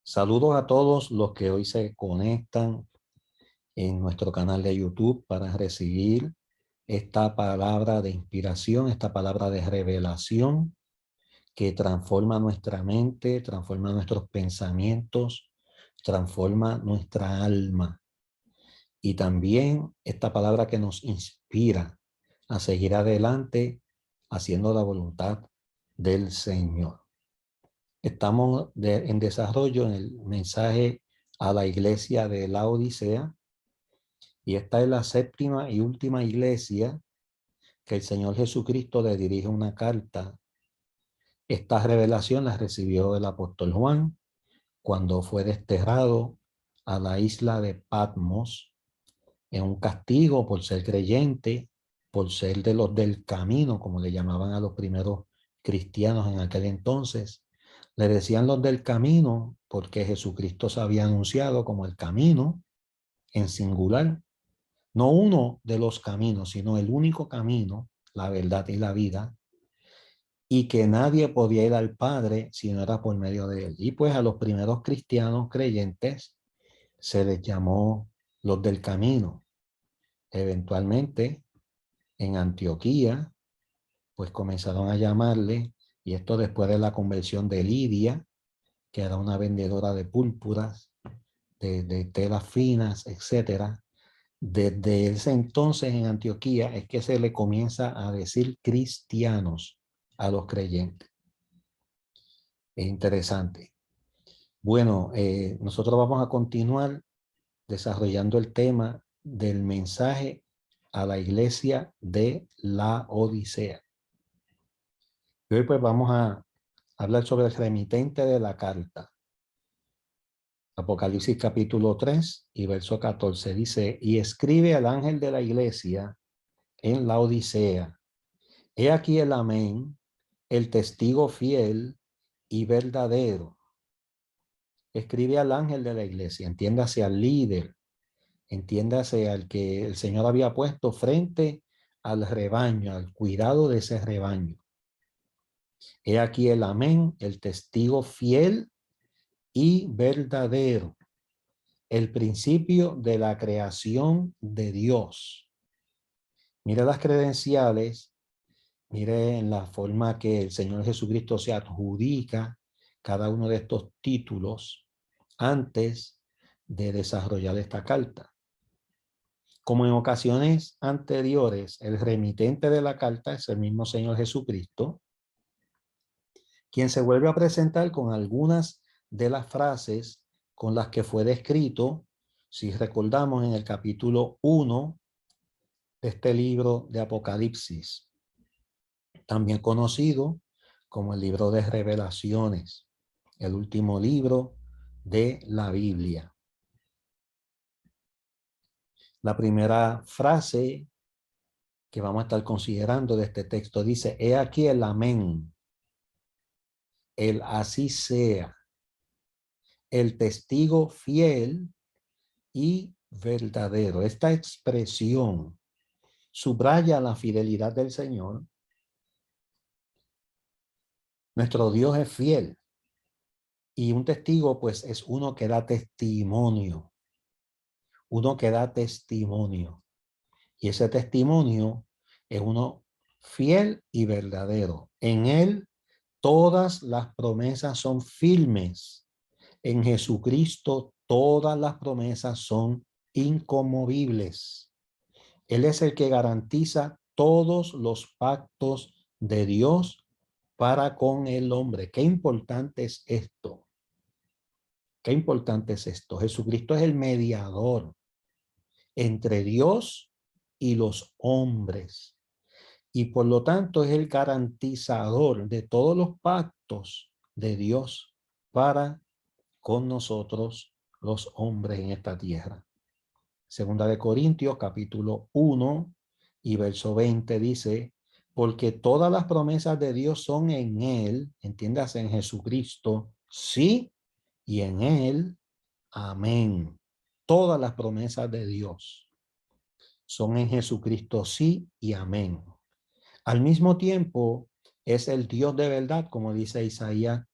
Saludos a todos los que hoy se conectan en nuestro canal de YouTube para recibir esta palabra de inspiración, esta palabra de revelación que transforma nuestra mente, transforma nuestros pensamientos, transforma nuestra alma. Y también esta palabra que nos inspira a seguir adelante haciendo la voluntad del Señor. Estamos en desarrollo en el mensaje a la iglesia de la Odisea, y esta es la séptima y última iglesia que el Señor Jesucristo le dirige una carta. Esta revelación la recibió el apóstol Juan cuando fue desterrado a la isla de Patmos en un castigo por ser creyente, por ser de los del camino, como le llamaban a los primeros cristianos en aquel entonces. Le decían los del camino porque Jesucristo se había anunciado como el camino en singular, no uno de los caminos, sino el único camino, la verdad y la vida, y que nadie podía ir al Padre si no era por medio de él. Y pues a los primeros cristianos creyentes se les llamó los del camino. Eventualmente en Antioquía pues comenzaron a llamarle, y esto después de la conversión de Lidia, que era una vendedora de púrpuras, de telas finas, etcétera. Desde ese entonces en Antioquía es que se le comienza a decir cristianos a los creyentes. Es interesante. Bueno, nosotros vamos a continuar desarrollando el tema del mensaje a la iglesia de la Odisea. Y hoy pues vamos a hablar sobre el remitente de la carta. Apocalipsis capítulo 3 y verso 14 dice: y escribe al ángel de la iglesia en la Odisea: he aquí el amén, el testigo fiel y verdadero. Escribe al ángel de la iglesia, entiéndase al líder, entiéndase al que el Señor había puesto frente al rebaño, al cuidado de ese rebaño. He aquí el amén, el testigo fiel y verdadero, el principio de la creación de Dios. Mire las credenciales, mire en la forma que el Señor Jesucristo se adjudica cada uno de estos títulos antes de desarrollar esta carta. Como en ocasiones anteriores, el remitente de la carta es el mismo Señor Jesucristo, quien se vuelve a presentar con algunas de las frases con las que fue descrito, si recordamos, en el capítulo 1 de este libro de Apocalipsis, también conocido como el libro de Revelaciones, el último libro de la Biblia. La primera frase que vamos a estar considerando de este texto dice: he aquí el amén, el así sea, el testigo fiel y verdadero. Esta expresión subraya la fidelidad del Señor. Nuestro Dios es fiel, y un testigo pues es uno que da testimonio, y ese testimonio es uno fiel y verdadero. En él todas las promesas son firmes. En Jesucristo todas las promesas son inconmovibles. Él es el que garantiza todos los pactos de Dios para con el hombre. Qué importante es esto. Qué importante es esto. Jesucristo es el mediador entre Dios y los hombres, y por lo tanto es el garantizador de todos los pactos de Dios para con nosotros los hombres en esta tierra. Segunda de Corintios capítulo 1 y verso 20 dice: porque todas las promesas de Dios son en él, entiéndase, en Jesucristo, sí, y en él, amén. Todas las promesas de Dios son en Jesucristo, sí y amén. Al mismo tiempo, es el Dios de verdad, como dice Isaías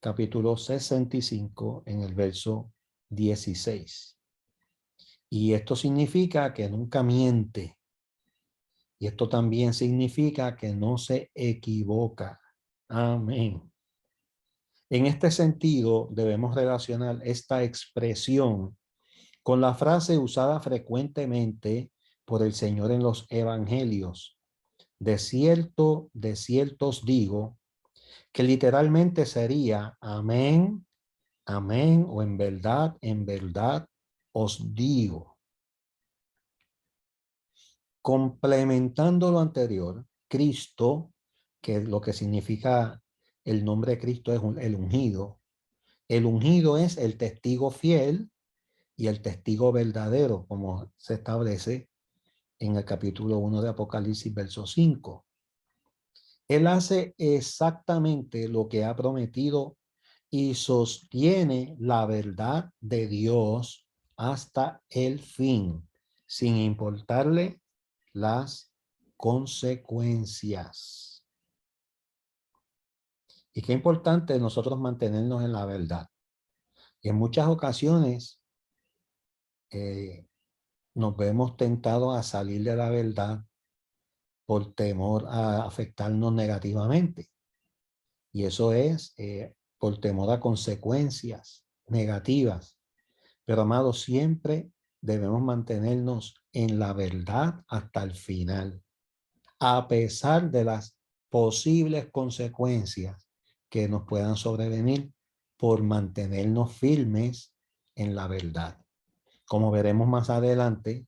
capítulo 65, en el verso 16. Y esto significa que nunca miente. Y esto también significa que no se equivoca. Amén. En este sentido, debemos relacionar esta expresión con la frase usada frecuentemente por el Señor en los evangelios. De cierto os digo, que literalmente sería amén, amén, o en verdad os digo. Complementando lo anterior, Cristo, que lo que significa el nombre de Cristo es el ungido. El ungido es el testigo fiel y el testigo verdadero, como se establece en el capítulo 1 de Apocalipsis, verso 5. Él hace exactamente lo que ha prometido y sostiene la verdad de Dios hasta el fin, sin importarle las consecuencias. Y qué importante nosotros mantenernos en la verdad. Y en muchas ocasiones nos vemos tentados a salir de la verdad por temor a afectarnos negativamente. Y eso es por temor a consecuencias negativas. Pero, amados, siempre debemos mantenernos en la verdad hasta el final, a pesar de las posibles consecuencias que nos puedan sobrevenir por mantenernos firmes en la verdad. Como veremos más adelante,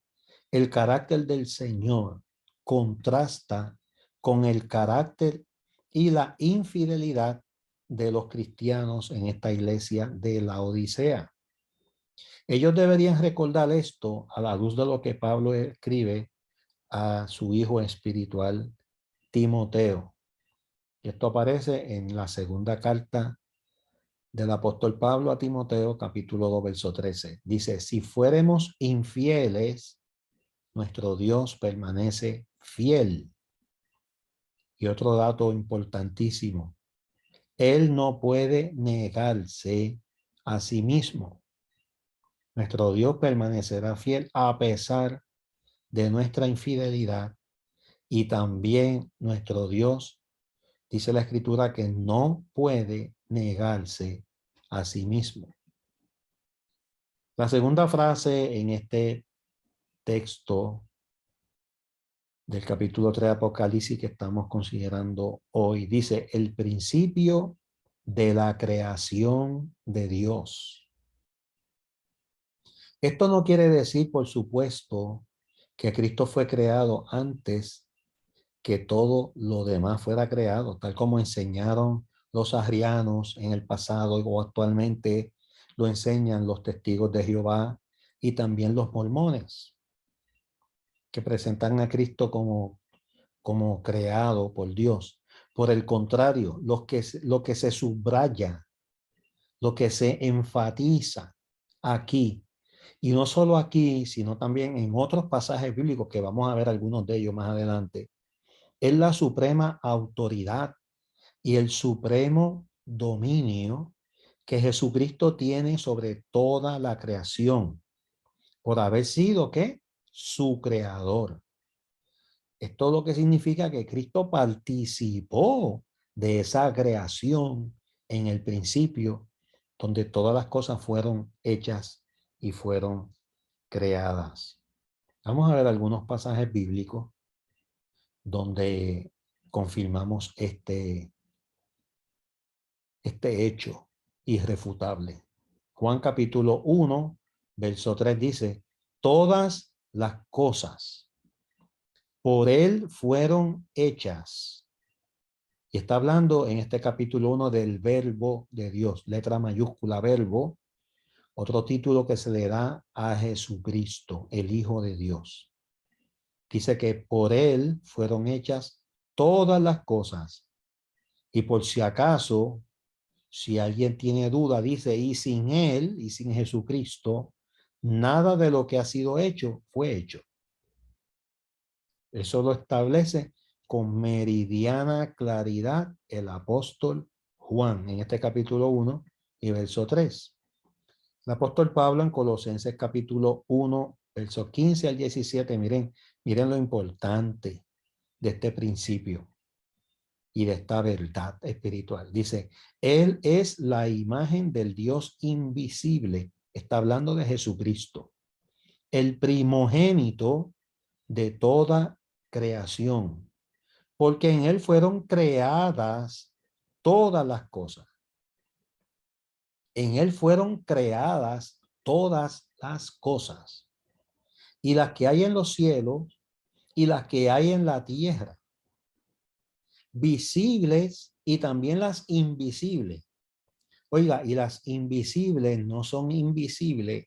el carácter del Señor contrasta con el carácter y la infidelidad de los cristianos en esta iglesia de la Odisea. Ellos deberían recordar esto a la luz de lo que Pablo escribe a su hijo espiritual Timoteo. Y esto aparece en la segunda carta del apóstol Pablo a Timoteo, capítulo 2, verso 13. Dice, si fuéramos infieles, nuestro Dios permanece fiel. Y otro dato importantísimo, Él no puede negarse a sí mismo. Nuestro Dios permanecerá fiel a pesar de nuestra infidelidad, y también nuestro Dios, dice la Escritura, que no puede negarse a sí mismo. La segunda frase en este texto del capítulo 3 de Apocalipsis que estamos considerando hoy dice: el principio de la creación de Dios. Esto no quiere decir, por supuesto, que Cristo fue creado antes que todo lo demás fuera creado, tal como enseñaron los arrianos en el pasado o actualmente lo enseñan los testigos de Jehová y también los mormones, que presentan a Cristo como creado por Dios. Por el contrario, lo que se subraya, lo que se enfatiza aquí, y no solo aquí, sino también en otros pasajes bíblicos que vamos a ver algunos de ellos más adelante, es la suprema autoridad y el supremo dominio que Jesucristo tiene sobre toda la creación, por haber sido, ¿qué? Su creador. Esto lo que significa que Cristo participó de esa creación en el principio, donde todas las cosas fueron hechas y fueron creadas. Vamos a ver algunos pasajes bíblicos donde confirmamos este hecho irrefutable. Juan capítulo 1, verso 3 dice, todas las cosas por él fueron hechas. Y está hablando en este capítulo 1 del verbo de Dios, letra mayúscula verbo, otro título que se le da a Jesucristo, el Hijo de Dios. Dice que por él fueron hechas todas las cosas. Y por si acaso, si alguien tiene duda, dice, y sin él, y sin Jesucristo, nada de lo que ha sido hecho fue hecho. Eso lo establece con meridiana claridad el apóstol Juan en este capítulo 1 y verso 3. El apóstol Pablo en Colosenses capítulo 1, versos 15 al 17. Miren lo importante de este principio y de esta verdad espiritual. Dice, Él es la imagen del Dios invisible. Está hablando de Jesucristo, el primogénito de toda creación, porque en Él fueron creadas todas las cosas. En Él fueron creadas todas las cosas, y las que hay en los cielos y las que hay en la tierra, visibles y también las invisibles. Oiga, y las invisibles no son invisibles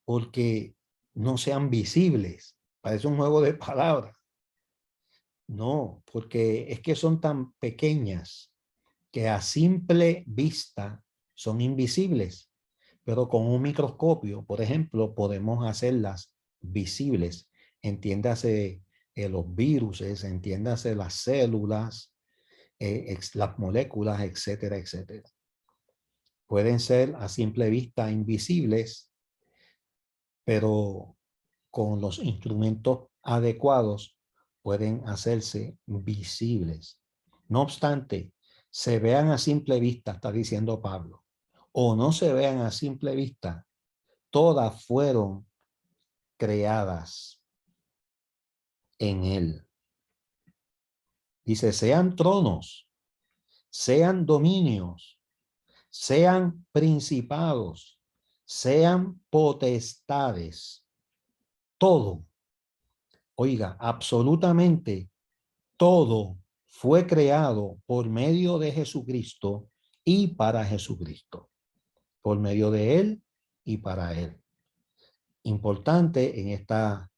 porque no sean visibles. Parece un juego de palabras. No, porque es que son tan pequeñas que a simple vista son invisibles, pero con un microscopio, por ejemplo, podemos hacerlas visibles. Entiéndase los virus, entiéndase las células, las moléculas, etcétera, etcétera. Pueden ser a simple vista invisibles, pero con los instrumentos adecuados pueden hacerse visibles. No obstante, se vean a simple vista, está diciendo Pablo, o no se vean a simple vista, todas fueron creadas en Él. Dice, sean tronos, sean dominios, sean principados, sean potestades, todo, oiga, absolutamente todo fue creado por medio de Jesucristo y para Jesucristo, por medio de Él y para Él. Importante en esta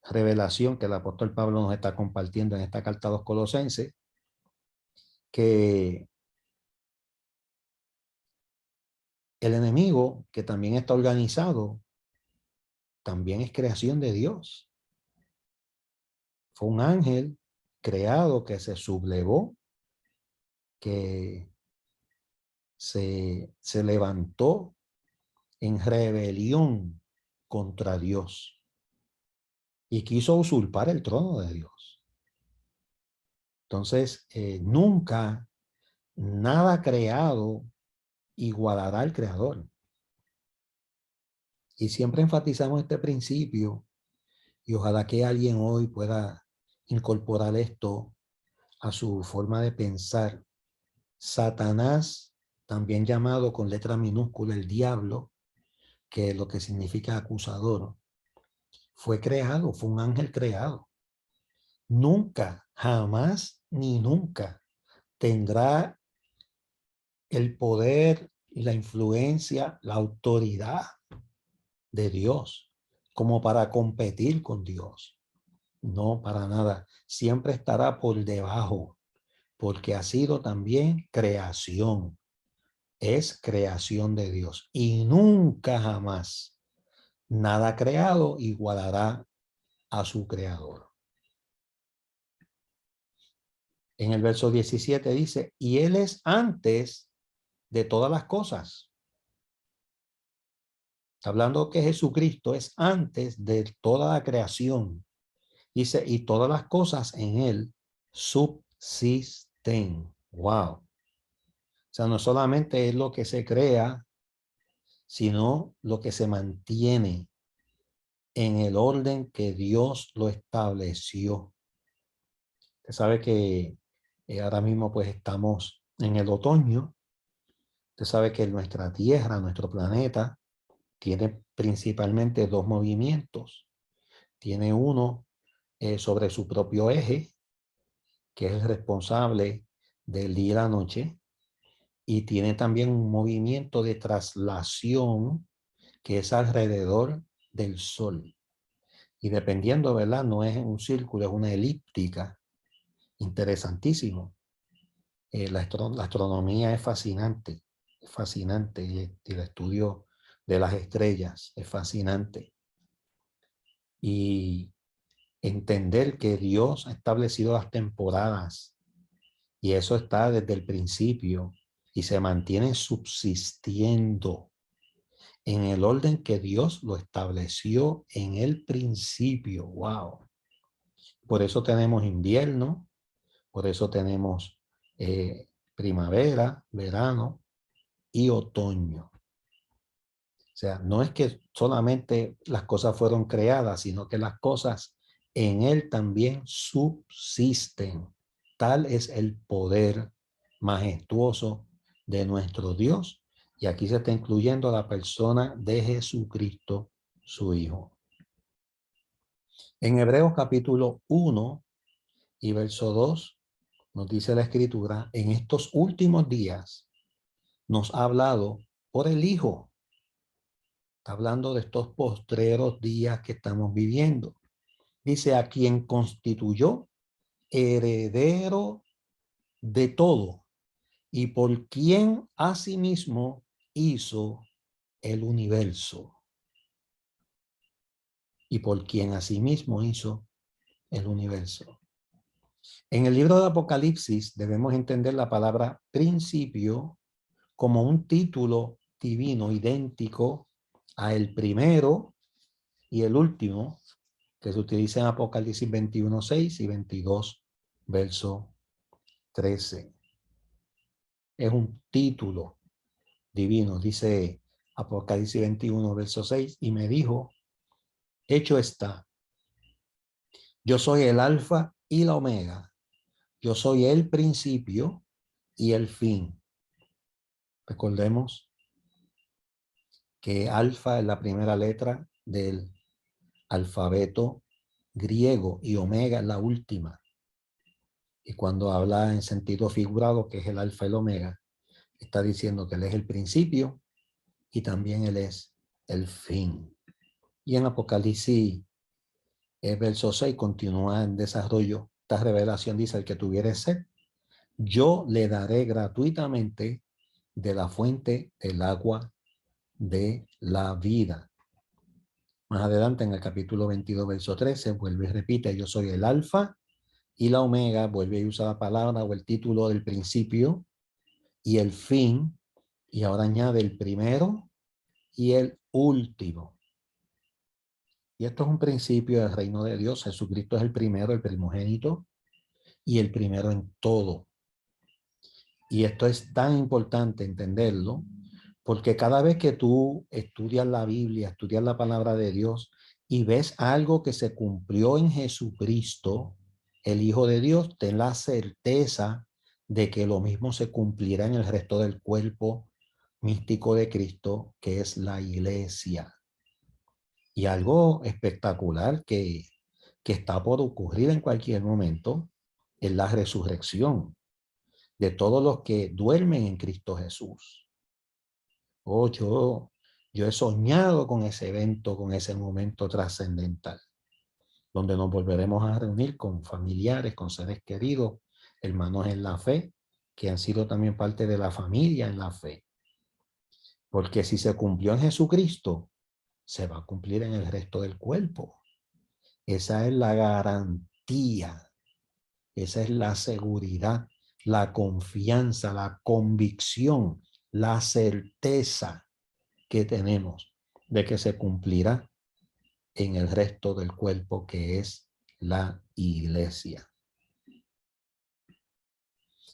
revelación que el apóstol Pablo nos está compartiendo en esta carta a los Colosenses, que el enemigo, que también está organizado, también es creación de Dios. Fue un ángel creado que se sublevó, que se levantó en rebelión contra Dios y quiso usurpar el trono de Dios. Entonces, nunca nada creado igualará al Creador. Y siempre enfatizamos este principio y ojalá que alguien hoy pueda incorporar esto a su forma de pensar. Satanás, también llamado con letra minúscula el diablo, que es lo que significa acusador, fue creado, fue un ángel creado. Nunca, jamás ni nunca tendrá el poder, la influencia, la autoridad de Dios como para competir con Dios. No, para nada. Siempre estará por debajo, porque ha sido también creación. Es creación de Dios. Y nunca jamás nada creado igualará a su creador. En el verso 17 dice, y Él es antes de todas las cosas. Está hablando que Jesucristo es antes de toda la creación. Dice, y todas las cosas en Él subsisten. Wow. O sea, no solamente es lo que se crea, sino lo que se mantiene en el orden que Dios lo estableció. Usted sabe que ahora mismo pues estamos en el otoño. Usted sabe que nuestra Tierra, nuestro planeta, tiene principalmente dos movimientos. Tiene uno sobre su propio eje, que es el responsable del día y la noche, y tiene también un movimiento de traslación que es alrededor del Sol. Y dependiendo, ¿verdad? No es un círculo, es una elíptica. Interesantísimo. La astronomía es fascinante, y el estudio de las estrellas es fascinante. Y entender que Dios ha establecido las temporadas y eso está desde el principio y se mantienen subsistiendo en el orden que Dios lo estableció en el principio. Wow. Por eso tenemos invierno, por eso tenemos primavera, verano y otoño. O sea, no es que solamente las cosas fueron creadas, sino que las cosas en él también subsisten. Tal es el poder majestuoso de nuestro Dios. Y aquí se está incluyendo la persona de Jesucristo, su Hijo. En Hebreos capítulo 1 y verso 2 nos dice la Escritura, en estos últimos días nos ha hablado por el Hijo. Está hablando de estos postreros días que estamos viviendo. Dice, a quien constituyó heredero de todo y por quien asimismo hizo el universo. Y por quien asimismo hizo el universo. En el libro de Apocalipsis debemos entender la palabra principio como un título divino idéntico a el primero y el último que se utiliza en Apocalipsis 21:6 y 22, verso 13. Es un título divino, dice Apocalipsis 21, verso 6, y me dijo, hecho está, yo soy el alfa y la omega, yo soy el principio y el fin. Recordemos que alfa es la primera letra del alfabeto griego y omega es la última. Y cuando habla en sentido figurado, que es el alfa y el omega, está diciendo que él es el principio y también él es el fin. Y en Apocalipsis, el verso 6, continúa en desarrollo. Esta revelación dice, el que tuviere sed, yo le daré gratuitamente de la fuente del agua de la vida. Más adelante en el capítulo 22, verso 13, vuelve y repite, yo soy el alfa y la omega, vuelve y usa la palabra o el título del principio y el fin, y ahora añade el primero y el último. Y esto es un principio del reino de Dios. Jesucristo es el primero, el primogénito y el primero en todo. Y esto es tan importante entenderlo, porque cada vez que tú estudias la Biblia, estudias la palabra de Dios y ves algo que se cumplió en Jesucristo, el Hijo de Dios, ten la certeza de que lo mismo se cumplirá en el resto del cuerpo místico de Cristo, que es la iglesia. Y algo espectacular que está por ocurrir en cualquier momento es la resurrección de todos los que duermen en Cristo Jesús. Oh, yo he soñado con ese evento, con ese momento trascendental, donde nos volveremos a reunir con familiares, con seres queridos, hermanos en la fe, que han sido también parte de la familia en la fe. Porque si se cumplió en Jesucristo, se va a cumplir en el resto del cuerpo. Esa es la garantía, esa es la seguridad, la confianza, la convicción, la certeza que tenemos de que se cumplirá en el resto del cuerpo, que es la iglesia.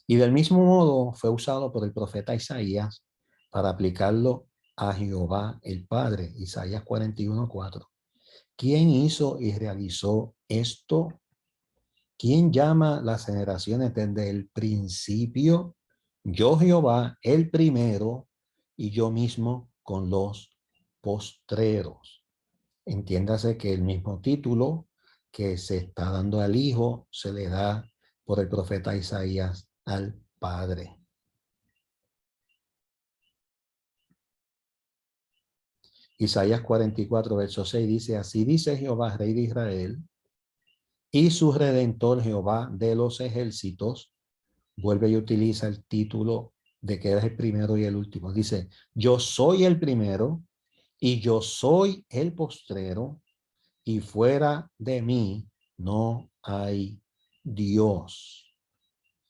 Y del mismo modo fue usado por el profeta Isaías para aplicarlo a Jehová el Padre, Isaías 41:4. ¿Quién hizo y realizó esto? ¿Quién llama las generaciones desde el principio? Yo Jehová, el primero, y yo mismo con los postreros. Entiéndase que el mismo título que se está dando al Hijo se le da por el profeta Isaías al Padre. Isaías 44, verso 6 dice, así dice Jehová, Rey de Israel, y su Redentor Jehová de los ejércitos, vuelve y utiliza el título de que es el primero y el último. Dice, yo soy el primero y yo soy el postrero, y fuera de mí no hay Dios.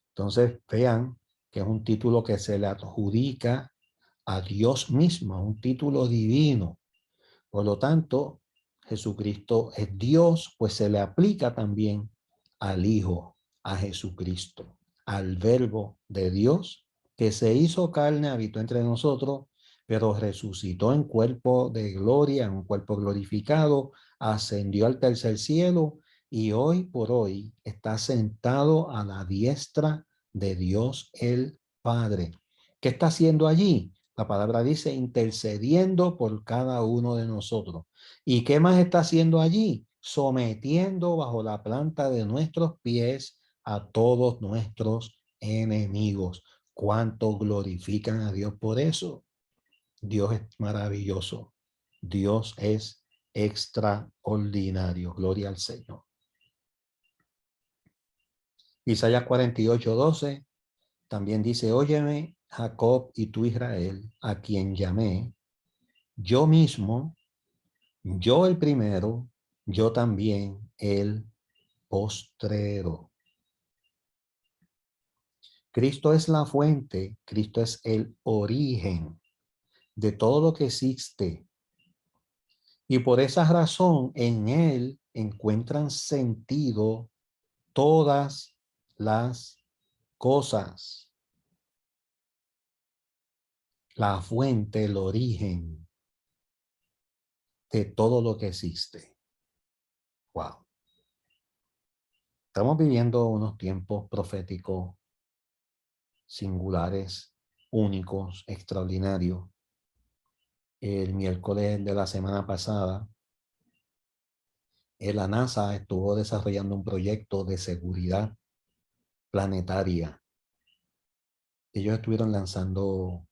Entonces vean que es un título que se le adjudica a Dios mismo, un título divino. Por lo tanto, Jesucristo es Dios, pues se le aplica también al Hijo, a Jesucristo, al Verbo de Dios, que se hizo carne, habitó entre nosotros, pero resucitó en cuerpo de gloria, en un cuerpo glorificado, ascendió al tercer cielo y hoy por hoy está sentado a la diestra de Dios el Padre. ¿Qué está haciendo allí? La palabra dice intercediendo por cada uno de nosotros. ¿Y qué más está haciendo allí? Sometiendo bajo la planta de nuestros pies a todos nuestros enemigos. ¿Cuánto glorifican a Dios por eso? Dios es maravilloso. Dios es extraordinario. Gloria al Señor. Isaías 48:12 también dice, óyeme, Jacob y tú Israel, a quien llamé, yo mismo, yo el primero, yo también el postrero. Cristo es la fuente, Cristo es el origen de todo lo que existe. Y por esa razón en Él encuentran sentido todas las cosas. La fuente, el origen de todo lo que existe. Wow. Estamos viviendo unos tiempos proféticos singulares, únicos, extraordinarios. El miércoles de la semana pasada, la NASA estuvo desarrollando un proyecto de seguridad planetaria. Ellos estuvieron lanzando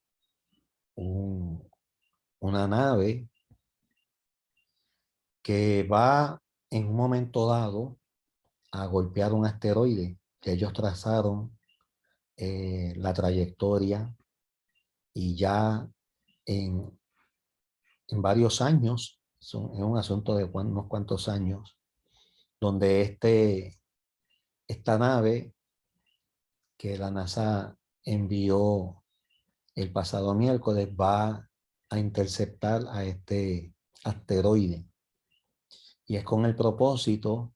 una nave que va en un momento dado a golpear un asteroide que ellos trazaron la trayectoria y ya en, en varios años, es un asunto de unos cuantos años, donde esta nave que la NASA envió el pasado miércoles va a interceptar a este asteroide. Y es con el propósito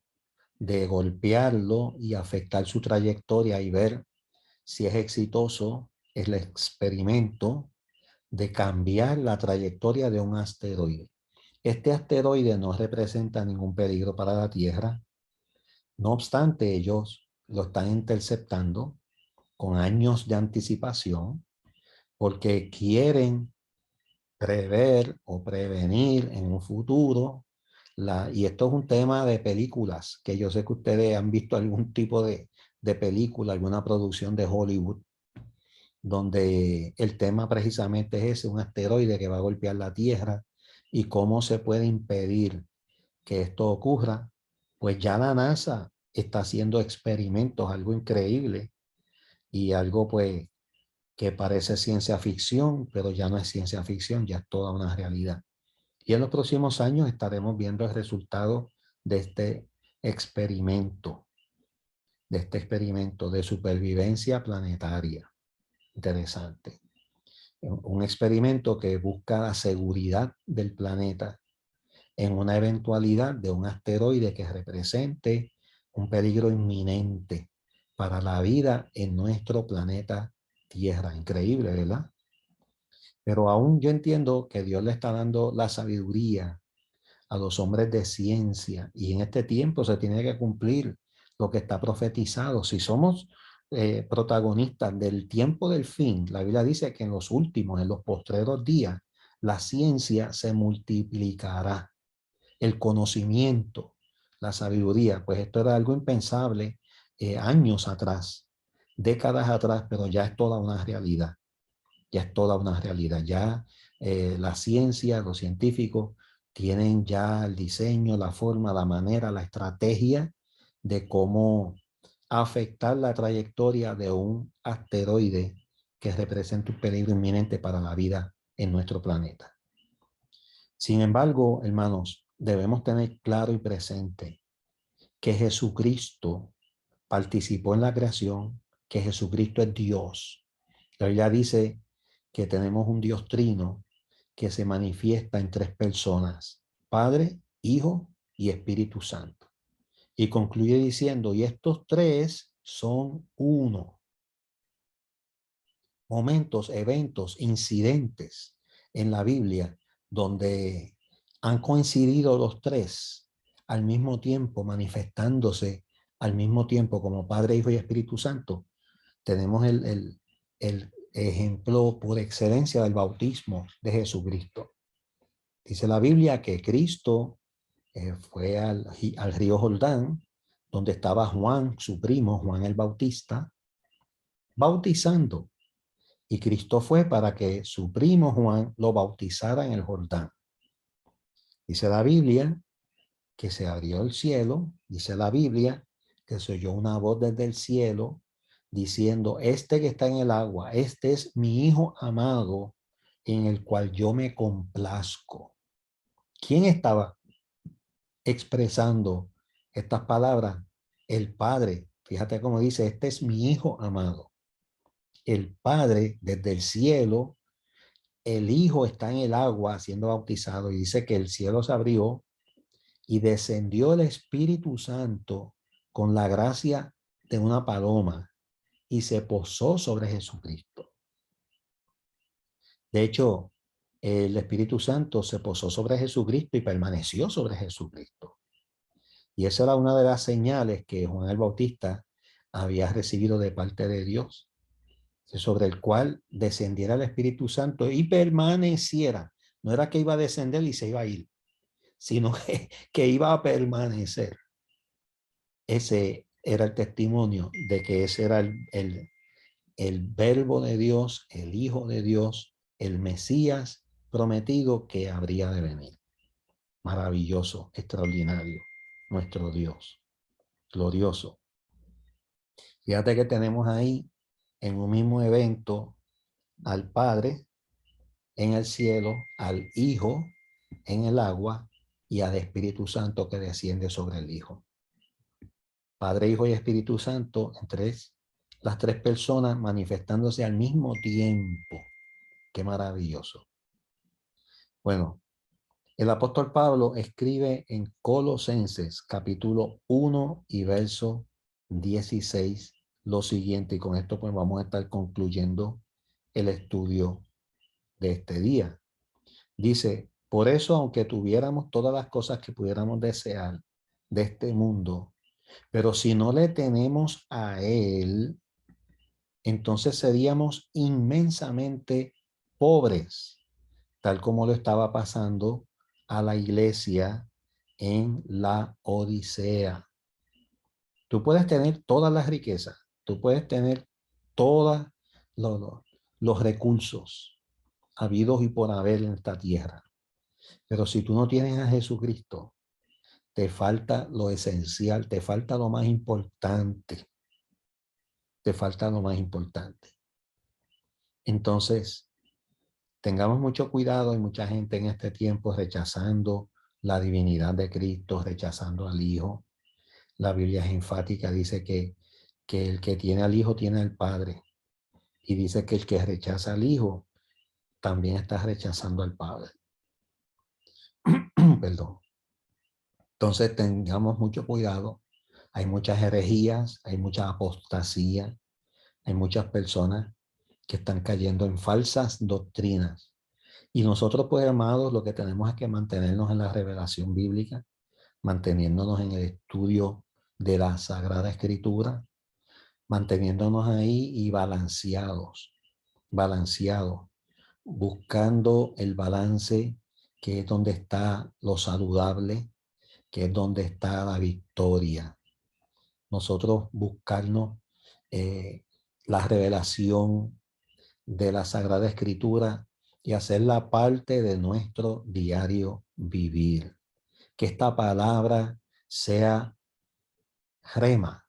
de golpearlo y afectar su trayectoria y ver si es exitoso el experimento de cambiar la trayectoria de un asteroide. Este asteroide no representa ningún peligro para la Tierra. No obstante, ellos lo están interceptando con años de anticipación porque quieren prever o prevenir en un futuro. Y esto es un tema de películas, que yo sé que ustedes han visto algún tipo de película, alguna producción de Hollywood, donde el tema precisamente es ese, un asteroide que va a golpear la Tierra y cómo se puede impedir que esto ocurra. Pues ya la NASA está haciendo experimentos, algo increíble y algo pues que parece ciencia ficción, pero ya no es ciencia ficción, ya es toda una realidad. Y en los próximos años estaremos viendo el resultado de experimento, de este experimento de supervivencia planetaria. Interesante. Un experimento que busca la seguridad del planeta en una eventualidad de un asteroide que represente un peligro inminente para la vida en nuestro planeta Tierra. Increíble, ¿verdad? Pero aún yo entiendo que Dios le está dando la sabiduría a los hombres de ciencia y en este tiempo se tiene que cumplir lo que está profetizado. Si somos protagonistas del tiempo del fin, la Biblia dice que en los últimos, en los postreros días, la ciencia se multiplicará, el conocimiento, la sabiduría, pues esto era algo impensable años atrás, décadas atrás, pero ya es toda una realidad. Ya es toda una realidad. Ya la ciencia, los científicos tienen ya el diseño, la forma, la manera, la estrategia de cómo afectar la trayectoria de un asteroide que representa un peligro inminente para la vida en nuestro planeta. Sin embargo, hermanos, debemos tener claro y presente que Jesucristo participó en la creación, que Jesucristo es Dios La Biblia dice que tenemos un Dios trino que se manifiesta en tres personas: Padre, Hijo y Espíritu Santo. Y concluye diciendo, y estos tres son uno. Momentos, eventos, incidentes en la Biblia donde han coincidido los tres al mismo tiempo, manifestándose al mismo tiempo como Padre, Hijo y Espíritu Santo. Tenemos el ejemplo por excelencia del bautismo de Jesucristo. Dice la Biblia que Cristo fue al río Jordán, donde estaba Juan, su primo, Juan el Bautista, bautizando. Y Cristo fue para que su primo Juan lo bautizara en el Jordán. Dice la Biblia que se abrió el cielo, dice la Biblia que se oyó una voz desde el cielo diciendo, este que está en el agua, este es mi Hijo amado en el cual yo me complazco. ¿Quién estaba expresando estas palabras? El Padre. Fíjate cómo dice, este es mi Hijo amado. El Padre desde el cielo, el Hijo está en el agua siendo bautizado y dice que el cielo se abrió y descendió el Espíritu Santo con la gracia de una paloma y se posó sobre Jesucristo. De hecho, el Espíritu Santo se posó sobre Jesucristo y permaneció sobre Jesucristo. Y esa era una de las señales que Juan el Bautista había recibido de parte de Dios, sobre el cual descendiera el Espíritu Santo y permaneciera. No era que iba a descender y se iba a ir, sino que iba a permanecer. Ese era el testimonio de que ese era el verbo de Dios, el Hijo de Dios, el Mesías prometido que habría de venir. Maravilloso, extraordinario, nuestro Dios, glorioso. Fíjate que tenemos ahí en un mismo evento al Padre en el cielo, al Hijo en el agua y al Espíritu Santo que desciende sobre el Hijo. Padre, Hijo y Espíritu Santo, las tres personas manifestándose al mismo tiempo. Qué maravilloso. Bueno, el apóstol Pablo escribe en Colosenses capítulo 1 y verso 16 lo siguiente, y con esto pues vamos a estar concluyendo el estudio de este día. Dice, por eso aunque tuviéramos todas las cosas que pudiéramos desear de este mundo, pero si no le tenemos a Él, entonces seríamos inmensamente pobres, tal como lo estaba pasando a la iglesia en la Odisea. Tú puedes tener todas las riquezas, tú puedes tener todos los recursos habidos y por haber en esta tierra, pero si tú no tienes a Jesucristo, te falta lo esencial, te falta lo más importante. Te falta lo más importante. Entonces, tengamos mucho cuidado. Hay mucha gente en este tiempo rechazando la divinidad de Cristo, rechazando al Hijo. La Biblia es enfática, dice que el que tiene al Hijo tiene al Padre. Y dice que el que rechaza al Hijo también está rechazando al Padre. Perdón. Entonces, tengamos mucho cuidado. Hay muchas herejías, hay mucha apostasía, hay muchas personas que están cayendo en falsas doctrinas. Y nosotros, pues, amados, lo que tenemos es que mantenernos en la revelación bíblica, manteniéndonos en el estudio de la Sagrada Escritura, manteniéndonos ahí y balanceados, buscando el balance, que es donde está lo saludable, que es donde está la victoria. Nosotros buscarnos la revelación de la Sagrada Escritura y hacerla parte de nuestro diario vivir. Que esta palabra sea rema,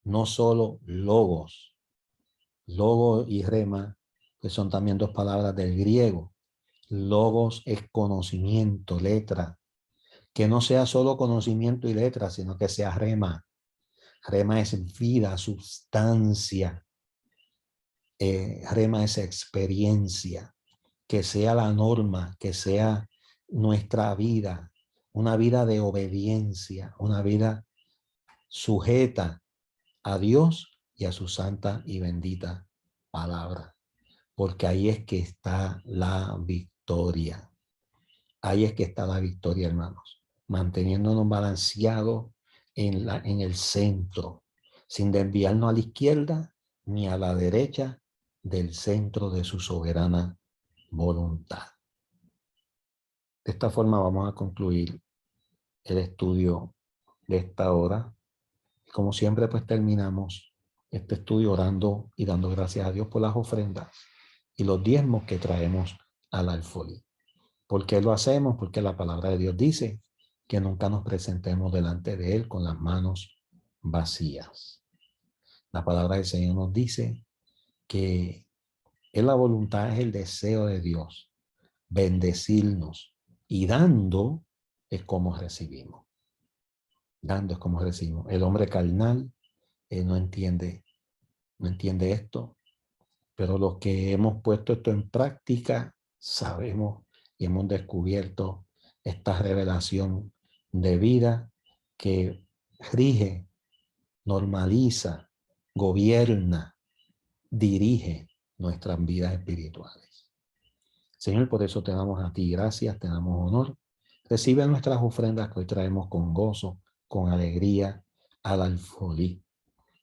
no solo logos. Logo y rema, que son también dos palabras del griego. Logos es conocimiento, letra. Que no sea solo conocimiento y letra, sino que sea rema. Rema es vida, sustancia. Rema, esa experiencia, que sea la norma, que sea nuestra vida, una vida de obediencia, una vida sujeta a Dios y a su santa y bendita palabra, porque ahí es que está la victoria. Ahí es que está la victoria, hermanos, manteniéndonos balanceados en el centro, sin desviarnos a la izquierda ni a la derecha del centro de su soberana voluntad. De esta forma vamos a concluir el estudio de esta hora. Como siempre, pues terminamos este estudio orando y dando gracias a Dios por las ofrendas y los diezmos que traemos al alfolí. ¿Por qué lo hacemos? Porque la palabra de Dios dice que nunca nos presentemos delante de Él con las manos vacías. La palabra del Señor nos dice que es la voluntad, es el deseo de Dios, bendecirnos, y dando es como recibimos. Dando es como recibimos. El hombre carnal no entiende esto, pero los que hemos puesto esto en práctica sabemos y hemos descubierto esta revelación de vida que rige, normaliza, gobierna, dirige nuestras vidas espirituales. Señor, por eso te damos a ti gracias, te damos honor. Recibe nuestras ofrendas que hoy traemos con gozo, con alegría, al alfolí.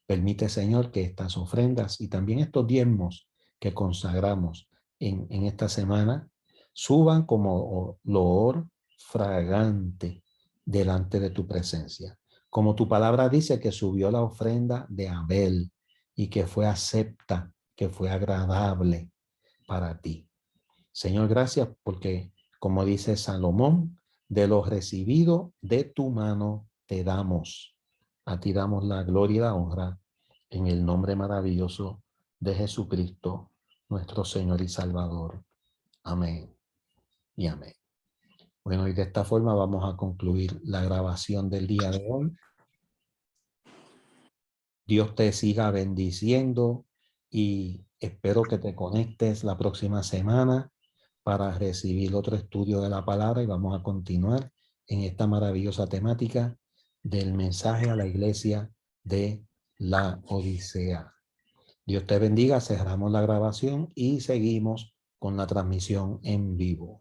Permite, Señor, que estas ofrendas y también estos diezmos que consagramos en esta semana suban como loor fragante delante de tu presencia. Como tu palabra dice que subió la ofrenda de Abel y que fue acepta, que fue agradable para ti. Señor, gracias porque, como dice Salomón, de lo recibido de tu mano te damos. A ti damos la gloria y la honra en el nombre maravilloso de Jesucristo, nuestro Señor y Salvador. Amén y amén. Bueno, y de esta forma vamos a concluir la grabación del día de hoy. Dios te siga bendiciendo y espero que te conectes la próxima semana para recibir otro estudio de la palabra y vamos a continuar en esta maravillosa temática del mensaje a la iglesia de la Odisea. Dios te bendiga, cerramos la grabación y seguimos con la transmisión en vivo.